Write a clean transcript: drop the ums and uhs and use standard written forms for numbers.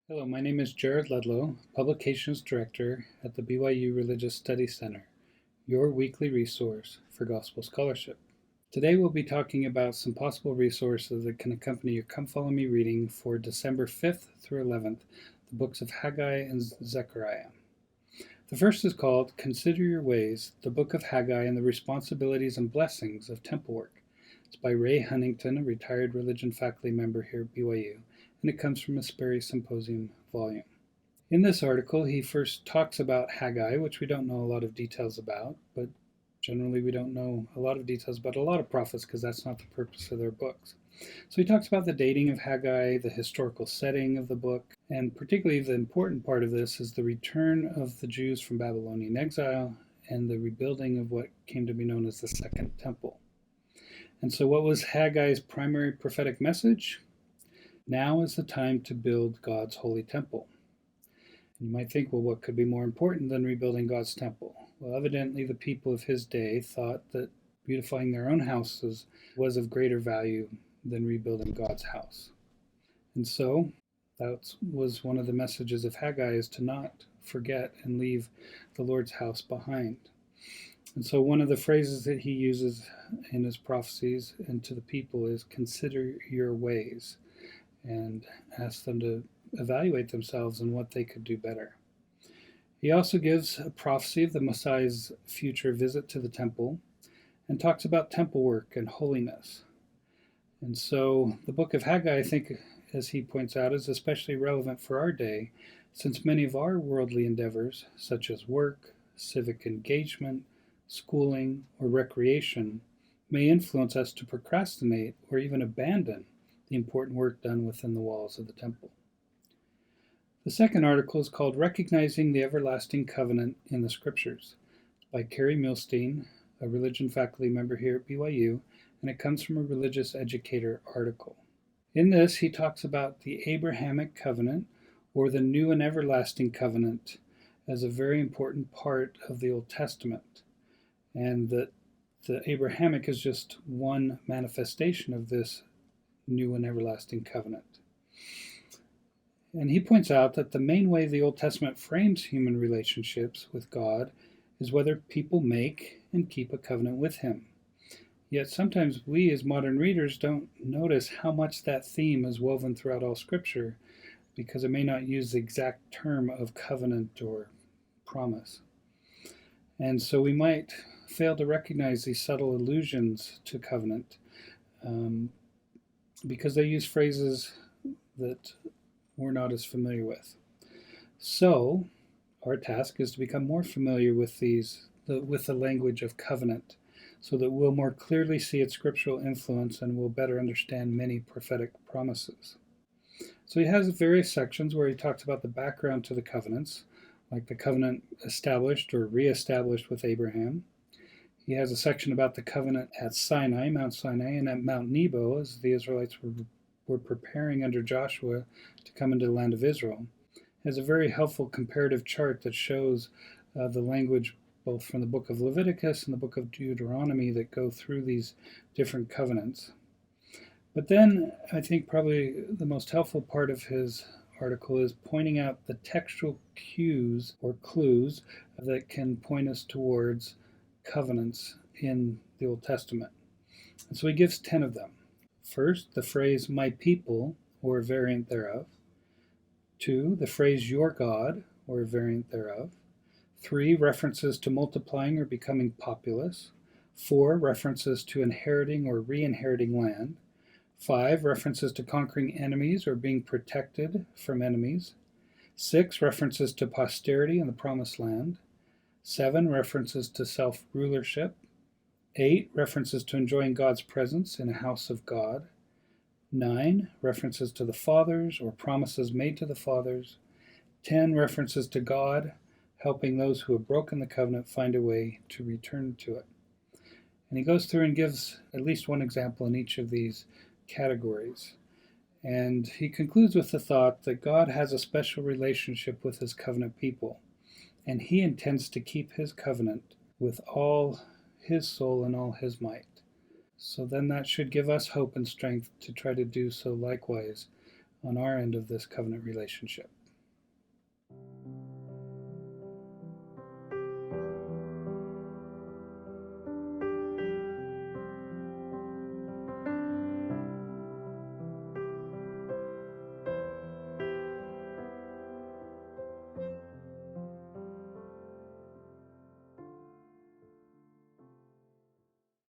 Hello, my name is Jared Ludlow, Publications Director at the BYU Religious Studies Center, your weekly resource for gospel scholarship. Today we'll be talking about some possible resources that can accompany your Come Follow Me reading for December 5th through 11th, the books of Haggai and Zechariah. The first is called Consider Your Ways, the Book of Haggai and the Responsibilities and Blessings of Temple Work. It's by Ray Huntington, a retired religion faculty member here at BYU, and it comes from a Sperry Symposium volume. In this article, he first talks about Haggai, which we don't know a lot of details about, but generally we don't know a lot of details about a lot of prophets because that's not the purpose of their books. So he talks about the dating of Haggai, the historical setting of the book, and particularly the important part of this is the return of the Jews from Babylonian exile and the rebuilding of what came to be known as the Second Temple. And so what was Haggai's primary prophetic message? Now is the time to build God's holy temple. And you might think, well, what could be more important than rebuilding God's temple? Well, evidently the people of his day thought that beautifying their own houses was of greater value than rebuilding God's house. And so that was one of the messages of Haggai, is to not forget and leave the Lord's house behind. And so one of the phrases that he uses in his prophecies and to the people is consider your ways, and ask them to evaluate themselves and what they could do better. He also gives a prophecy of the Messiah's future visit to the temple and talks about temple work and holiness. And so the book of Haggai, I think, as he points out, is especially relevant for our day, since many of our worldly endeavors, such as work, civic engagement, schooling, or recreation, may influence us to procrastinate or even abandon the important work done within the walls of the temple. The second article is called Recognizing the Everlasting Covenant in the Scriptures by Carrie Milstein, a religion faculty member here at BYU, and it comes from a religious educator article. In this, he talks about the Abrahamic covenant, or the new and everlasting covenant, as a very important part of the Old Testament, and that the Abrahamic is just one manifestation of this new and everlasting covenant. And he points out that the main way the Old Testament frames human relationships with God is whether people make and keep a covenant with him. Yet sometimes we as modern readers don't notice how much that theme is woven throughout all Scripture, because it may not use the exact term of covenant or promise. And so we might fail to recognize these subtle allusions to covenant because they use phrases that we're not as familiar with. So our task is to become more familiar with with the language of covenant, so that we'll more clearly see its scriptural influence and we'll better understand many prophetic promises. So he has various sections where he talks about the background to the covenants, like the covenant established or reestablished with Abraham. He has a section about the covenant at Sinai, Mount Sinai, and at Mount Nebo, as the Israelites were preparing under Joshua to come into the land of Israel. He has a very helpful comparative chart that shows the language both from the book of Leviticus and the book of Deuteronomy that go through these different covenants. But then I think probably the most helpful part of his article is pointing out the textual cues or clues that can point us towards covenants in the Old Testament. And so he gives 10 of them. First, the phrase my people, or a variant thereof. 2, the phrase your God, or a variant thereof. 3, references to multiplying or becoming populous. 4, references to inheriting or re-inheriting land. 5, references to conquering enemies or being protected from enemies. 6, references to posterity in the promised land. 7, references to self-rulership. 8, references to enjoying God's presence in a house of God. 9, references to the fathers or promises made to the fathers. 10, references to God helping those who have broken the covenant find a way to return to it. And he goes through and gives at least one example in each of these categories. And he concludes with the thought that God has a special relationship with his covenant people, and he intends to keep his covenant with all his soul and all his might. So then that should give us hope and strength to try to do so likewise on our end of this covenant relationship.